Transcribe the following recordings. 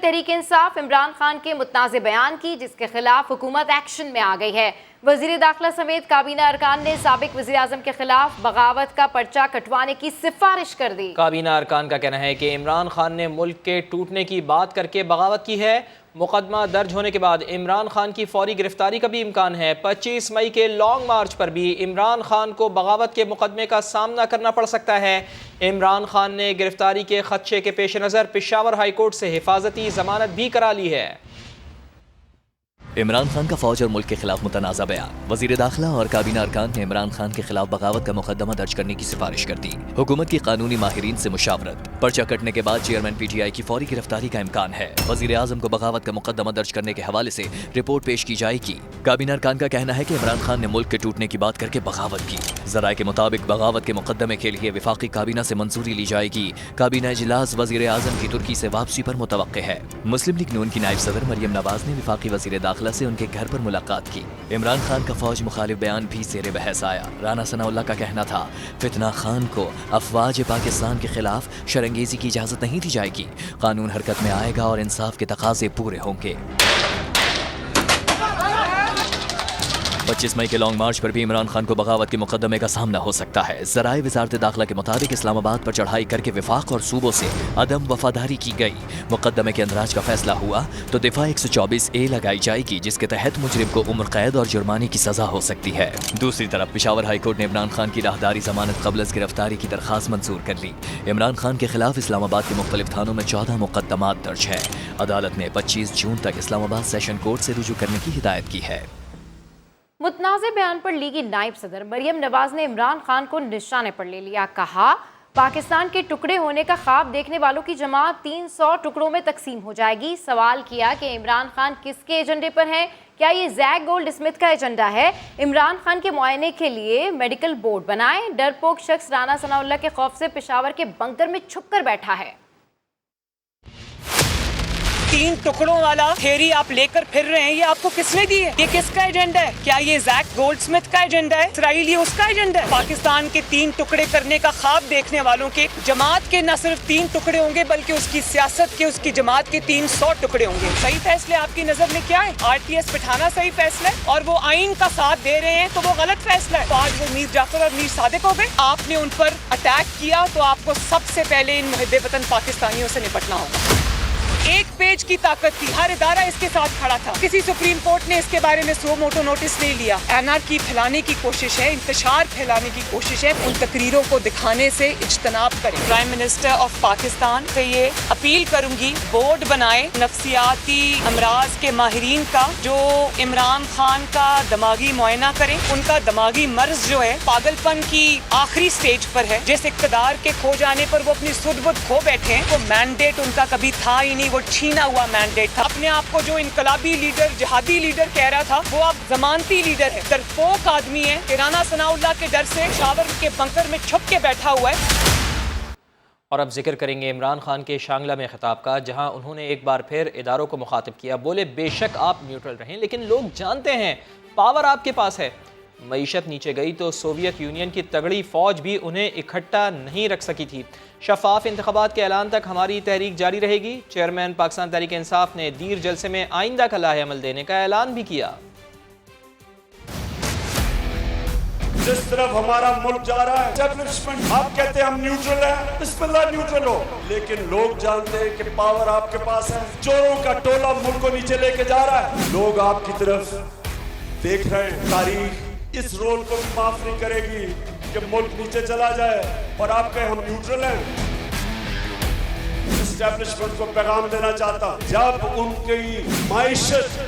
تحریک انصاف عمران خان کے متنازع بیان کی، جس کے خلاف حکومت ایکشن میں آ گئی ہے۔ وزیر داخلہ سمیت کابینہ ارکان نے سابق وزیر اعظم کے خلاف بغاوت کا پرچہ کٹوانے کی سفارش کر دی۔ کابینہ ارکان کا کہنا ہے کہ عمران خان نے ملک کے ٹوٹنے کی بات کر کے بغاوت کی ہے۔ مقدمہ درج ہونے کے بعد عمران خان کی فوری گرفتاری کا بھی امکان ہے۔ 25 مئی کے لانگ مارچ پر بھی عمران خان کو بغاوت کے مقدمے کا سامنا کرنا پڑ سکتا ہے۔ عمران خان نے گرفتاری کے خدشے کے پیش نظر پشاور ہائی کورٹ سے حفاظتی ضمانت بھی کرا لی ہے۔ عمران خان کا فوج اور ملک کے خلاف متنازع بیان۔ وزیر داخلہ اور کابینہ ارکان نے عمران خان کے خلاف بغاوت کا مقدمہ درج کرنے کی سفارش کر دی۔ حکومت کی قانونی ماہرین سے مشاورت۔ پرچہ کٹنے کے بعد چیئرمین پی ٹی آئی کی فوری گرفتاری کا امکان ہے۔ وزیر اعظم کو بغاوت کا مقدمہ درج کرنے کے حوالے سے رپورٹ پیش کی جائے گی۔ کابینہ ارکان کا کہنا ہے کہ عمران خان نے ملک کے ٹوٹنے کی بات کر کے بغاوت کی۔ ذرائع کے مطابق بغاوت کے مقدمے کے لیے وفاقی کابینہ سے منظوری لی جائے گی۔ کابینہ اجلاس وزیر اعظم کی ترکی سے واپسی پر متوقع ہے۔ مسلم لیگ نون کی نائب صدر مریم نواز نے وفاقی وزیر داخلہ سے ان کے گھر پر ملاقات کی۔ عمران خان کا فوج مخالف بیان بھی زیر بحث آیا۔ رانا ثناء اللہ کا کہنا تھا فتنہ خان کو افواج پاکستان کے خلاف شرانگیزی کی اجازت نہیں دی جائے گی۔ قانون حرکت میں آئے گا اور انصاف کے تقاضے پورے ہوں گے۔ 25 مئی کے لانگ مارچ پر بھی عمران خان کو بغاوت کے مقدمے کا سامنا ہو سکتا ہے۔ ذرائع وزارت داخلہ کے مطابق اسلام آباد پر چڑھائی کر کے وفاق اور صوبوں سے عدم وفاداری کی گئی۔ مقدمے کے اندراج کا فیصلہ ہوا تو دفاع 124A لگائی جائے گی، جس کے تحت مجرم کو عمر قید اور جرمانے کی سزا ہو سکتی ہے۔ دوسری طرف پشاور ہائی کورٹ نے عمران خان کی راہداری ضمانت قبل از گرفتاری کی درخواست منظور کر لی۔ عمران خان کے خلاف اسلام آباد کے مختلف تھانوں میں 14 مقدمات درج ہیں۔ عدالت نے 25 جون تک اسلام آباد سیشن کورٹ سے رجوع کرنے کی ہدایت کی ہے۔ متنازع بیان پر لیگی نائب صدر مریم نواز نے عمران خان کو نشانے پر لے لیا۔ کہا پاکستان کے ٹکڑے ہونے کا خواب دیکھنے والوں کی جماعت 300 ٹکڑوں میں تقسیم ہو جائے گی۔ سوال کیا کہ عمران خان کس کے ایجنڈے پر ہیں؟ کیا یہ زیک گولڈ اسمتھ کا ایجنڈا ہے؟ عمران خان کے معائنے کے لیے میڈیکل بورڈ بنائیں۔ ڈرپوک شخص رانا ثناء اللہ کے خوف سے پشاور کے بنکر میں چھپ کر بیٹھا ہے۔ 3 ٹکڑوں والا تھیری آپ لے کر پھر رہے ہیں، یہ آپ کو کس نے دی ہے؟ یہ کس کا ایجنڈا ہے؟ کیا یہ زیک گولڈ اسمتھ کا ایجنڈا ہے؟ اسرائیلی اس کا ایجنڈا ہے؟ پاکستان کے 3 ٹکڑے کرنے کا خواب دیکھنے والوں کے جماعت کے نہ صرف 3 ٹکڑے ہوں گے بلکہ اس کی سیاست کے، اس کی جماعت کے 300 ٹکڑے ہوں گے۔ صحیح فیصلے آپ کی نظر میں کیا ہے؟ RTS بٹھانا صحیح فیصلہ ہے اور وہ آئین کا ساتھ دے رہے ہیں تو وہ غلط فیصلہ ہے۔ تو آج وہ میر جعفر اور میر صادق ہو گئے۔ آپ نے ان پر اٹیک کیا تو آپ کو سب سے پہلے ان محب وطن پاکستانیوں سے نپٹنا ہوگا۔ 1 پیج کی طاقت تھی، ہر ادارہ اس کے ساتھ کھڑا تھا۔ کسی سپریم کورٹ نے اس کے بارے میں سو موٹو نوٹس نہیں لیا۔ انارکی پھیلانے کی کوشش ہے، انتشار پھیلانے کی کوشش ہے۔ ان تقریروں کو دکھانے سے اجتناب کریں۔ پرائم منسٹر آف پاکستان سے یہ اپیل کروں گی بورڈ بنائے نفسیاتی امراض کے ماہرین کا، جو عمران خان کا دماغی معائنہ کریں۔ ان کا دماغی مرض جو ہے پاگل پن کی آخری سٹیج پر ہے۔ جس اقتدار کے کھو جانے پر وہ اپنی سدھ بدھ کھو بیٹھے ہیں، وہ مینڈیٹ ان کا کبھی تھا ہی نہیں، وہ چھینا ہوا مینڈیٹ تھا۔ اپنے آپ کو جو انقلابی لیڈر، جہادی لیڈر کہہ رہا تھا، وہ اب ضمانتی لیڈر ہے۔ ڈرپوک آدمی ہے کہ رانا ثناء اللہ کے ڈر سے پشاور کے بنکر میں چھپ کے بیٹھا ہوا ہے۔ اور اب ذکر کریں گے عمران خان کے شانگلہ میں خطاب کا، جہاں انہوں نے ایک بار پھر اداروں کو مخاطب کیا۔ بولے بے شک آپ نیوٹرل رہیں لیکن لوگ جانتے ہیں پاور آپ کے پاس ہے۔ معیشت نیچے گئی تو سوویت یونین کی تگڑی فوج بھی انہیں اکٹھا نہیں رکھ سکی تھی۔ شفاف انتخابات کے اعلان تک ہماری تحریک جاری رہے گی۔ چیئرمین پاکستان تحریک انصاف نے دیر جلسے میں آئندہ کا لاہ عمل دینے کا اعلان بھی کیا۔ جس طرف ہمارا ملک جا رہا ہے، اسٹیبلشمنٹ آپ کہتے ہیں ہم نیوٹرل ہیں، بسم اللہ نیوٹرل ہو، لیکن لوگ جانتے ہیں کہ پاور آپ کے پاس ہے۔ چوروں کا ٹولہ ملک کو نیچے لے کے جا رہا ہے، لوگ آپ کی طرف دیکھ رہے ہیں۔ تاریخ اس رول کو بھی معاف نہیں کرے گی کہ ملک نیچے چلا جائے اور آپ کہیں ہم نیوٹرل ہیں۔ اسٹیبلشمنٹ کو پیغام دینا چاہتا، جب ان کی معیشت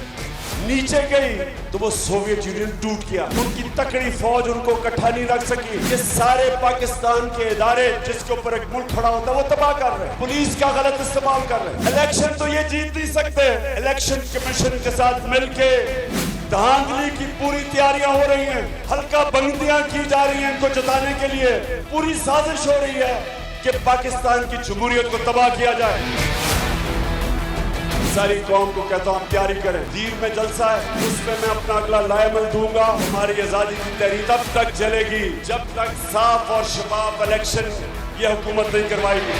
نیچے گئی تو وہ سوویت یونین ٹوٹ گیا، ان کی تکڑی فوج ان کو اکٹھا نہیں رکھ سکی۔ یہ سارے پاکستان کے ادارے جس کے اوپر ایک ملک کھڑا ہوتا ہے وہ تباہ کر رہے ہیں، پولیس کا غلط استعمال کر رہے ہیں۔ الیکشن تو یہ جیت نہیں سکتے، الیکشن کمیشن کے ساتھ مل کے دھاندلی کی پوری تیاریاں ہو رہی ہیں، حلقہ بندیاں کی جا رہی ہیں ان کو جتانے کے لیے، پوری سازش ہو رہی ہے کہ پاکستان کی جمہوریت کو تباہ کیا جائے۔ ساری قوم کو کہتا ہوں تیاری کریں، دیر میں جلسہ ہے، اس میں اپنا اگلا لائے عمل دوں گا۔ ہماری آزادی کی تحریک تب تک چلے گی جب تک صاف اور شفاف الیکشن یہ حکومت نہیں کروائی گی۔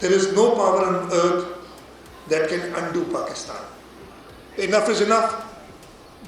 There is no power on earth that can undo Pakistan. Enough is enough.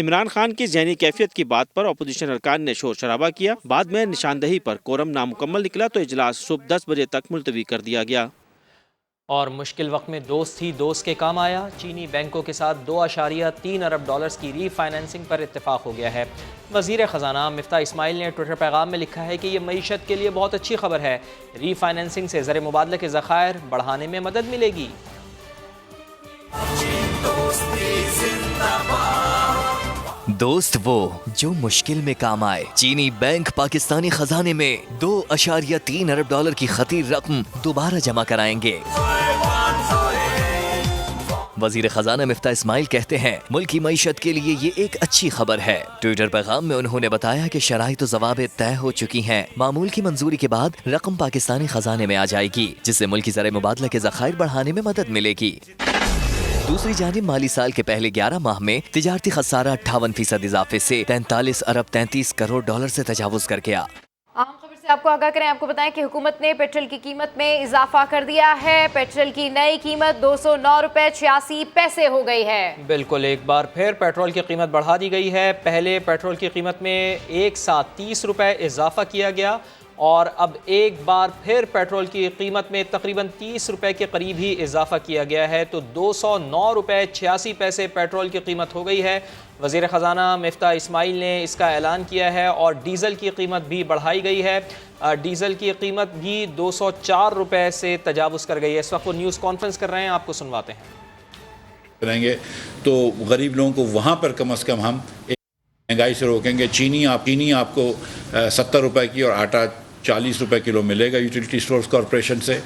Imran Khan کی ذہنی کیفیت کی بات پر اپوزیشن ارکان نے شور شرابہ کیا. بعد میں نشاندہی پر کورم نامکمل نکلا تو اجلاس صبح 10 بجے تک ملتوی کر دیا گیا. اور مشکل وقت میں دوست ہی دوست کے کام آیا. چینی بینکوں کے ساتھ 2.3 ارب ڈالرز کی ری فائنینسنگ پر اتفاق ہو گیا ہے. وزیر خزانہ مفتاح اسماعیل نے ٹویٹر پیغام میں لکھا ہے کہ یہ معیشت کے لیے بہت اچھی خبر ہے. ری فائنینسنگ سے زر مبادلہ کے ذخائر بڑھانے میں مدد ملے گی. دوست وہ جو مشکل میں کام آئے. چینی بینک پاکستانی خزانے میں 2.3 ارب ڈالر کی خطیر رقم دوبارہ جمع کرائیں گے. وزیر خزانہ مفتاح اسماعیل کہتے ہیں ملک کی معیشت کے لیے یہ ایک اچھی خبر ہے. ٹویٹر پیغام میں انہوں نے بتایا کہ شرائط و ضوابط طے ہو چکی ہیں. معمول کی منظوری کے بعد رقم پاکستانی خزانے میں آ جائے گی جس سے ملکی زر مبادلہ کے ذخائر بڑھانے میں مدد ملے گی. دوسری جانب مالی سال کے پہلے 11 ماہ میں تجارتی خسارہ 58% اضافے سے 43 ارب 33 کروڑ ڈالر سے تجاوز کر گیا. عام خبر سے آپ کو آگاہ کریں. آپ کو بتائیں کہ حکومت نے پیٹرول کی قیمت میں اضافہ کر دیا ہے. پیٹرول کی نئی قیمت 209 روپے 86 پیسے ہو گئی ہے. بالکل ایک بار پھر پیٹرول کی قیمت بڑھا دی گئی ہے. پہلے پیٹرول کی قیمت میں ایک ساتھ 30 روپے اضافہ کیا گیا اور اب ایک بار پھر پیٹرول کی قیمت میں تقریباً 30 روپے کے قریب ہی اضافہ کیا گیا ہے. تو 209 روپے 86 پیسے پیٹرول کی قیمت ہو گئی ہے. وزیر خزانہ مفتاح اسماعیل نے اس کا اعلان کیا ہے اور ڈیزل کی قیمت بھی بڑھائی گئی ہے. ڈیزل کی قیمت بھی 204 روپے سے تجاوز کر گئی ہے. اس وقت وہ نیوز کانفرنس کر رہے ہیں, آپ کو سنواتے ہیں. کریں گے تو غریب لوگوں کو وہاں پر کم از کم ہم مہنگائی سے روکیں گے. چینی آپ کو 70 روپے کی اور آٹا 40 روپے کلو ملے گا یوٹیلیٹی اسٹورز کارپوریشن سے.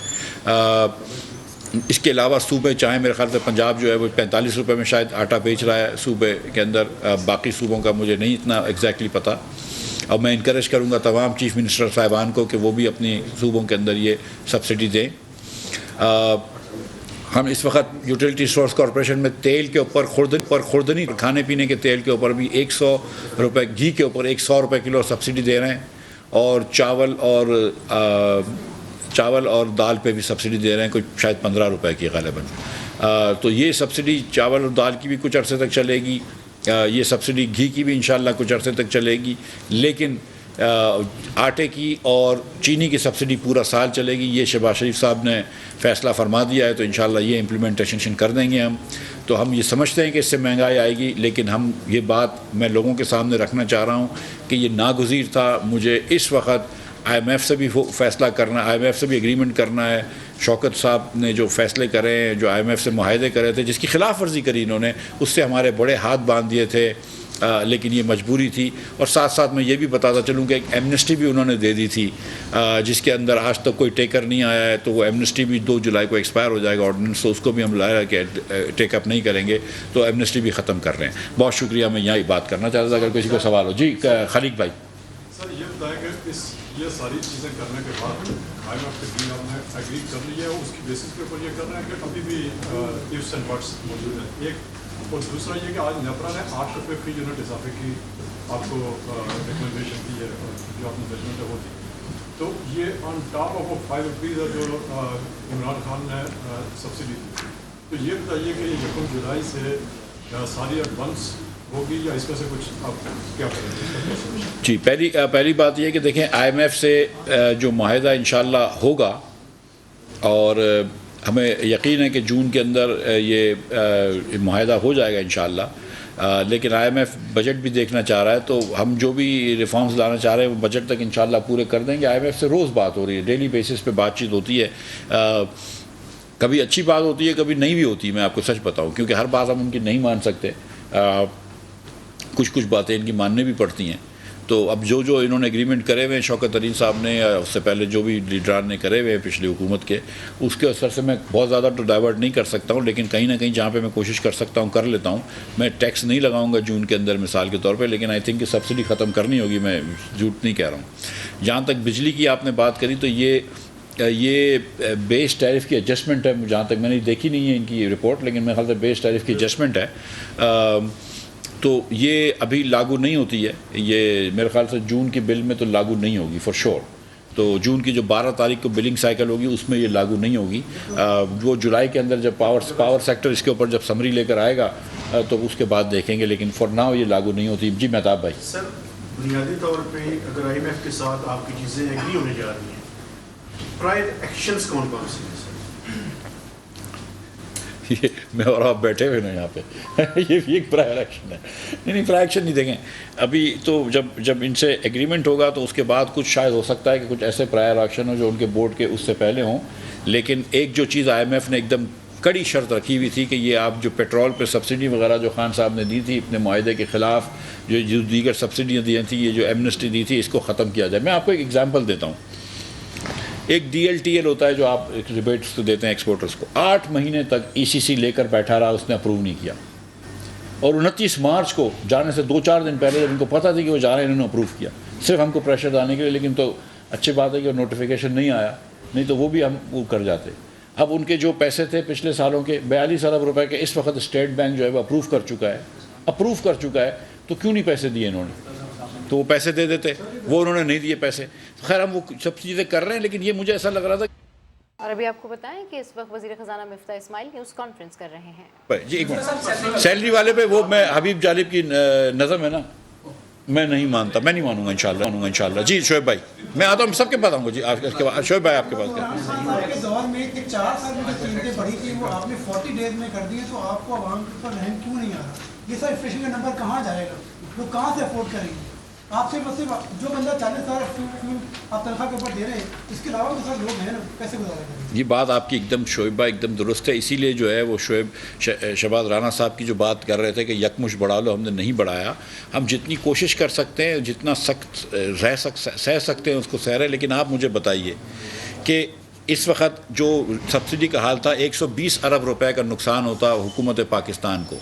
اس کے علاوہ صوبے چاہیں میرے خیال سے پنجاب جو ہے وہ 45 روپے میں شاید آٹا بیچ رہا ہے صوبے کے اندر. باقی صوبوں کا مجھے نہیں اتنا ایگزیکٹلی پتہ. اب میں انکریج کروں گا تمام چیف منسٹر صاحبان کو کہ وہ بھی اپنی صوبوں کے اندر یہ سبسڈی دیں. ہم اس وقت یوٹیلیٹی اسٹورز کارپوریشن میں تیل کے اوپر خوردنی کھانے پینے کے تیل کے اوپر بھی 100 روپے, گھی کے اوپر 100 روپے کلو سبسڈی دے رہے ہیں اور چاول اور دال پہ بھی سبسڈی دے رہے ہیں, کوئی شاید 15 روپے کی غالباً. تو یہ سبسڈی چاول اور دال کی بھی کچھ عرصے تک چلے گی. یہ سبسڈی گھی کی بھی انشاءاللہ کچھ عرصے تک چلے گی. لیکن آٹے کی اور چینی کی سبسڈی پورا سال چلے گی. یہ شہباز شریف صاحب نے فیصلہ فرما دیا ہے تو انشاءاللہ یہ امپلیمنٹیشن کر دیں گے ہم. تو ہم یہ سمجھتے ہیں کہ اس سے مہنگائی آئے گی, لیکن ہم یہ بات میں لوگوں کے سامنے رکھنا چاہ رہا ہوں کہ یہ ناگزیر تھا. مجھے اس وقت IMF سے بھی فیصلہ کرنا, IMF سے بھی ایگریمنٹ کرنا ہے. شوکت صاحب نے جو فیصلے کرے ہیں, جو IMF سے معاہدے کرے تھے, جس کی خلاف ورزی کری انہوں نے, اس سے ہمارے بڑے ہاتھ باندھ دیے تھے. لیکن یہ مجبوری تھی. اور ساتھ ساتھ میں یہ بھی بتاتا چلوں کہ ایک ایمنسٹی بھی انہوں نے دے دی تھی جس کے اندر آج تک کوئی ٹیکر نہیں آیا ہے. تو وہ ایمنسٹی بھی 2 جولائی کو ایکسپائر ہو جائے گا آرڈیننس, تو اس کو بھی ہم لایا کہ ٹیک اپ نہیں کریں گے. تو ایمنسٹی بھی ختم کر رہے ہیں. بہت شکریہ. میں یہاں بات کرنا چاہتا تھا, اگر کسی کو سوال ہو. جی خلیق بھائی. سر یہ بتائیں کہ یہ ساری چیزیں کرنے کے بعد IMF کے دن آپ نے ایگری کر لی ہے, اس کی بیسس کے اوپر یہ کر رہے ہیں کہ ابھی بھی ifs اینڈ بٹس موجود ہیں. ایک اور دوسرا یہ کہ آج نیپرا نے 8 روپے فی یونٹ اضافے کی آپ کو ریکمنڈیشن کی ہے, جو آپ نے ججمنٹ ہے وہ دی. تو یہ آن ٹاپ آف 5 روپیز ہے جو عمران خان نے سبسڈی دی. تو یہ بتائیے کہ یہ 1 جولائی سے ساری ایڈوانس ہوگی یا اس میں سے کچھ آپ کیا کریں گے؟ جی پہلی بات یہ کہ دیکھیں IMF سے جو معاہدہ انشاءاللہ ہوگا اور ہمیں یقین ہے کہ جون کے اندر یہ معاہدہ ہو جائے گا انشاءاللہ. لیکن IMF بجٹ بھی دیکھنا چاہ رہا ہے, تو ہم جو بھی ریفارمز لانا چاہ رہے ہیں وہ بجٹ تک انشاءاللہ پورے کر دیں گے. IMF سے روز بات ہو رہی ہے, ڈیلی بیسس پہ بات چیت ہوتی ہے. کبھی اچھی بات ہوتی ہے, کبھی نہیں بھی ہوتی. میں آپ کو سچ بتاؤں, کیونکہ ہر بات ہم ان کی نہیں مان سکتے. کچھ باتیں ان کی ماننے بھی پڑتی ہیں. تو اب جو انہوں نے ایگریمنٹ کرے ہوئے ہیں شوکت ترین صاحب نے, یا اس سے پہلے جو بھی لیڈران نے کرے ہوئے ہیں پچھلی حکومت کے, اس کے اثر سے میں بہت زیادہ تو ڈائیورٹ نہیں کر سکتا ہوں. لیکن کہیں نہ کہیں جہاں پہ میں کوشش کر سکتا ہوں کر لیتا ہوں. میں ٹیکس نہیں لگاؤں گا جون کے اندر مثال کے طور پہ, لیکن آئی تھنک کہ سبسڈی ختم کرنی ہوگی. میں جھوٹ نہیں کہہ رہا ہوں. جہاں تک بجلی کی آپ نے بات کری تو یہ بیس ٹیرف کی ایڈجسٹمنٹ ہے. جہاں تک میں نے دیکھی نہیں ہے ان کی رپورٹ, لیکن میرے خیال سے بیس ٹیرف کی ایڈجسٹمنٹ ہے. تو یہ ابھی لاگو نہیں ہوتی ہے. یہ میرے خیال سے جون کے بل میں تو لاگو نہیں ہوگی فار شور. تو جون کی جو 12 تاریخ کو بلنگ سائیکل ہوگی اس میں یہ لاگو نہیں ہوگی. وہ جولائی کے اندر جب پاور سیکٹر اس کے اوپر جب سمری لے کر آئے گا تو اس کے بعد دیکھیں گے, لیکن فار ناؤ یہ لاگو نہیں ہوتی. جی مہتاب بھائی. سر بنیادی طور پہ اگر آئی ایم ایف کے ساتھ آپ کی چیزیں ایگری ہونے جا رہی ہیں, پرائر ایکشنز کون کون سے ہیں سر؟ میں اور آپ بیٹھے ہوئے نا یہاں پہ, یہ بھی ایک پرائر ایکشن ہے. نہیں پرائر ایکشن نہیں دیکھیں ابھی تو, جب ان سے ایگریمنٹ ہوگا تو اس کے بعد کچھ شاید ہو سکتا ہے کہ کچھ ایسے پرائر ایکشن ہوں جو ان کے بورڈ کے اس سے پہلے ہوں. لیکن ایک جو چیز آئی ایم ایف نے ایک دم کڑی شرط رکھی ہوئی تھی کہ یہ آپ جو پیٹرول پہ سبسڈی وغیرہ جو خان صاحب نے دی تھی اپنے معاہدے کے خلاف, جو دیگر سبسڈیاں دی تھیں, یہ جو ایمنسٹی دی تھی, اس کو ختم کیا جائے. میں آپ کو ایک ایگزامپل دیتا ہوں. ایک ڈی ایل ٹی ایل ہوتا ہے جو آپ ریبیٹس کو دیتے ہیں ایکسپورٹرز کو, 8 مہینے تک ای سی سی لے کر بیٹھا رہا, اس نے اپروو نہیں کیا. اور 29 مارچ کو جانے سے 2-4 دن پہلے جب ان کو پتہ تھی کہ وہ جا رہے ہیں, انہوں نے اپروو کیا صرف ہم کو پریشر ڈالنے کے لیے. لیکن تو اچھی بات ہے کہ نوٹیفیکیشن نہیں آیا, نہیں تو وہ بھی ہم وہ کر جاتے. اب ان کے جو پیسے تھے پچھلے سالوں کے 42 ارب روپے کے, اس وقت اسٹیٹ بینک جو ہے وہ اپروو کر چکا ہے, تو کیوں نہیں پیسے دیے انہوں نے؟ تو وہ پیسے دے دیتے, وہ انہوں نے نہیں دیے پیسے. خیر ہم وہ سب چیزیں کر رہے ہیں, لیکن یہ مجھے ایسا لگ رہا تھا. اور ابھی آپ کو بتائیں کہ اس وقت وزیر خزانہ مفتاح اسماعیل نیوز کانفرنس کر رہے ہیں. جی ایک منٹ, سیلری والے پہ وہ میں حبیب جالب کی نظم ہے نا, میں نہیں مانتا, میں نہیں مانوں گا انشاءاللہ. جی شعیب بھائی میں آتا ہوں, سب کے پاس آؤں گا. جی شعیب بھائی آپ کے پاس کیا دور میں 4 سال میں جو قیمتیں بڑھی تھی وہ آپ نے 40 ڈیز میں کر دی ہیں, تو آپ کو عوام پر رحم کیوں نہیں آ رہا؟ یہ سر انفلیشن کا نمبر کہاں جائے گا؟ لوگ کہاں سے افورڈ کریں گے؟ آپ سے بس جو بندہ 40,000 آپ تنخواہ کے اوپر دے رہے ہیں, اس کے علاوہ بھی سر لوگ ہیں نا, کیسے گزارا کریں؟ یہ بات آپ کی ایک دم شعیب بھائی ایک دم درست ہے. اسی لیے جو ہے وہ شہباز رانا صاحب کی جو بات کر رہے تھے کہ یکمش بڑھا لو, ہم نے نہیں بڑھایا. ہم جتنی کوشش کر سکتے ہیں, جتنا سخت سہ سکتے ہیں اس کو سہ رہے. لیکن آپ مجھے بتائیے کہ اس وقت جو سبسڈی کا حال تھا, 120 ارب روپے کا نقصان ہوتا حکومت پاکستان کو.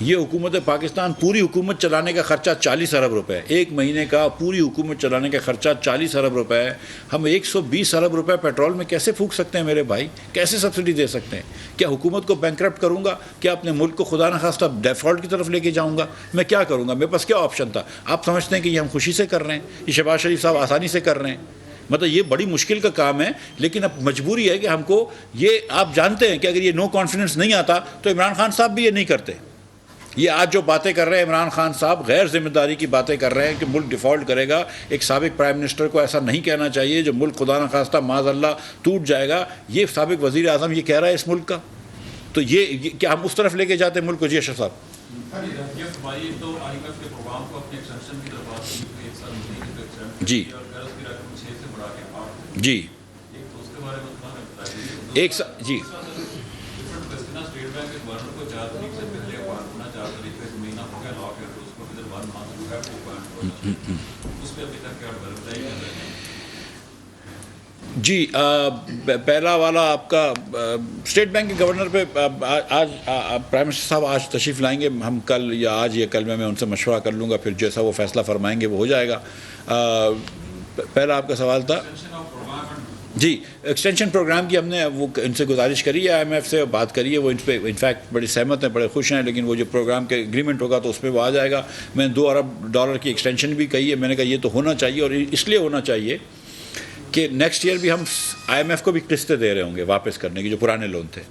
یہ حکومت پاکستان پوری حکومت چلانے کا خرچہ 40 ارب روپے ہے, ایک مہینے کا پوری حکومت چلانے کا خرچہ 40 ارب روپے ہے. ہم 120 ارب روپے پیٹرول میں کیسے پھونک سکتے ہیں میرے بھائی؟ کیسے سبسڈی دے سکتے ہیں؟ کیا حکومت کو بینکرپٹ کروں گا؟ کیا اپنے ملک کو خدا نخواستہ ڈیفالٹ کی طرف لے کے جاؤں گا؟ میں کیا کروں گا؟ میرے پاس کیا آپشن تھا؟ آپ سمجھتے ہیں کہ یہ ہم خوشی سے کر رہے ہیں, یہ شہباز شریف صاحب آسانی سے کر رہے ہیں؟ مطلب یہ بڑی مشکل کا کام ہے. لیکن اب مجبوری ہے کہ ہم کو یہ, آپ جانتے ہیں کہ اگر یہ نو کانفیڈنس نہیں آتا تو عمران خان صاحب بھی یہ نہیں کرتے. یہ آج جو باتیں کر رہے ہیں عمران خان صاحب, غیر ذمہ داری کی باتیں کر رہے ہیں کہ ملک ڈیفالٹ کرے گا. ایک سابق پرائم منسٹر کو ایسا نہیں کہنا چاہیے, جو ملک خدا نخواستہ معاذ اللہ ٹوٹ جائے گا. یہ سابق وزیر اعظم یہ کہہ رہا ہے اس ملک کا, تو یہ کیا ہم اس طرف لے کے جاتے ہیں ملک کو؟ جی اشرف صاحب. جی جی ایک جی جی پہلا والا آپ کا اسٹیٹ بینک کے گورنر پہ آج پرائم منسٹر صاحب آج تشریف لائیں گے. ہم کل یا آج یا کل میں ان سے مشورہ کر لوں گا, پھر جیسا وہ فیصلہ فرمائیں گے وہ ہو جائے گا. پہلا آپ کا سوال تھا جی ایکسٹینشن پروگرام کی. ہم نے وہ ان سے گزارش کری ہے, آئی ایم ایف سے بات کری ہے, وہ ان پہ انفیکٹ بڑی سہمت ہیں, بڑے خوش ہیں. لیکن وہ جو پروگرام کے اگریمنٹ ہوگا تو اس پہ وہ آ جائے گا. میں نے $2 ارب کی ایکسٹینشن بھی کہی ہے. میں نے کہا یہ تو ہونا چاہیے, اور اس لیے ہونا چاہیے کہ نیکسٹ ایئر بھی ہم آئی ایم ایف کو بھی قسطیں دے رہے ہوں گے واپس کرنے کی, جو پرانے لون تھے.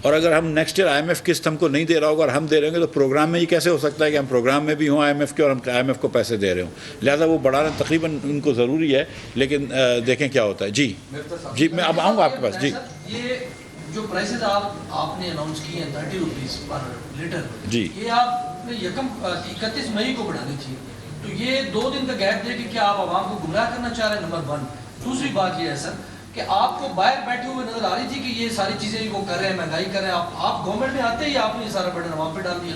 اور اگر ہم next year I M F قسط ہم کو نہیں دے رہا ہوگا اور ہم دے رہے ہوں گے, تو پروگرام میں یہ کیسے ہو سکتا ہے کہ ہم پروگرام میں بھی ہوں آئی ایم ایف کے, اور ہم آئی ایم ایف کو پیسے دے رہے ہوں. لہٰذا وہ بڑھانا تقریباً ان کو ضروری ہے, لیکن دیکھیں کیا ہوتا ہے. جی جی میں اب آؤں گا آپ کے پاس. جی یہ جو پرائسز آپ نے اناؤنس کیے ہیں 30 روپیز پر لیٹر, جی یہ آپ نے 31 مئی کو بڑھانی تھی. تو یہ 2 دن کا گیپ دے کے کیا آپ عوام کو گمراہ کرنا چاہ رہے ہیں؟ نمبر 1. دوسری بات یہ ہے سر کہ آپ کو باہر بیٹھے ہوئے نظر آ رہی تھی کہ یہ ساری چیزیں وہ کر رہے ہیں, مہنگائی کر رہے ہیں. آپ گورنمنٹ میں آتے ہی آپ نے یہ سارا برڈن عوام پہ ڈال دیا.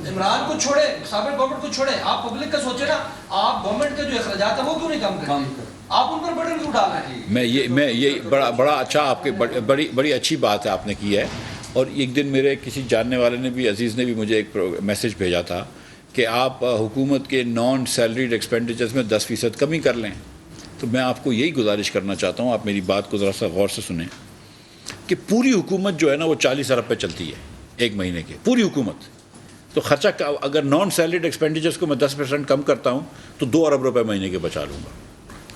عمران کو چھوڑے, سابق گورنمنٹ کو چھوڑے, آپ پبلک کا سوچے نا. آپ گورنمنٹ کے جو اخراجات ہیں وہ کیوں نہیں کم کرتے؟ آپ ان پر برڈن کیوں ڈال رہے ہیں؟ میں یہ بڑا اچھا آپ کے بڑی اچھی بات ہے آپ نے کی ہے. اور ایک دن میرے کسی جاننے والے نے بھی, عزیز نے بھی مجھے ایک میسج بھیجا تھا کہ آپ حکومت کے نان سیلریڈ ایکسپینڈیچرز میں 10% کمی کر لیں. تو میں آپ کو یہی گزارش کرنا چاہتا ہوں, آپ میری بات کو ذرا سا غور سے سنیں, کہ پوری حکومت جو ہے نا وہ 40 ارب پہ چلتی ہے ایک مہینے کے, پوری حکومت. تو خرچہ اگر نان سیلریڈ ایکسپینڈیچرز کو میں 10% کم کرتا ہوں تو 2 ارب روپے مہینے کے بچا لوں گا.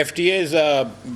FTAs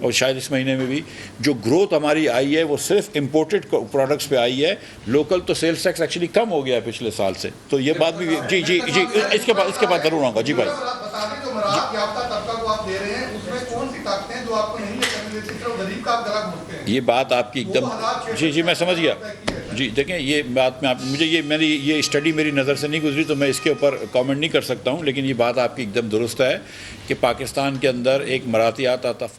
اور شاید اس مہینے میں بھی جو گروتھ ہماری آئی ہے وہ صرف امپورٹڈ پروڈکٹس پہ آئی ہے. لوکل تو سیلس ٹیکس ایکچولی کم ہو گیا ہے پچھلے سال سے, تو یہ بات بھی جی جی جی اس کے بعد ضرور آؤں گا. جی بھائی یہ بات آپ کی ایک دم جی جی میں سمجھ گیا. جی دیکھیں یہ بات میں مجھے یہ اسٹڈی میری نظر سے نہیں گزری تو میں اس کے اوپر کامنٹ نہیں کر سکتا ہوں, لیکن یہ بات آپ کی ایک دم درست ہے کہ پاکستان کے اندر ایک مراتیات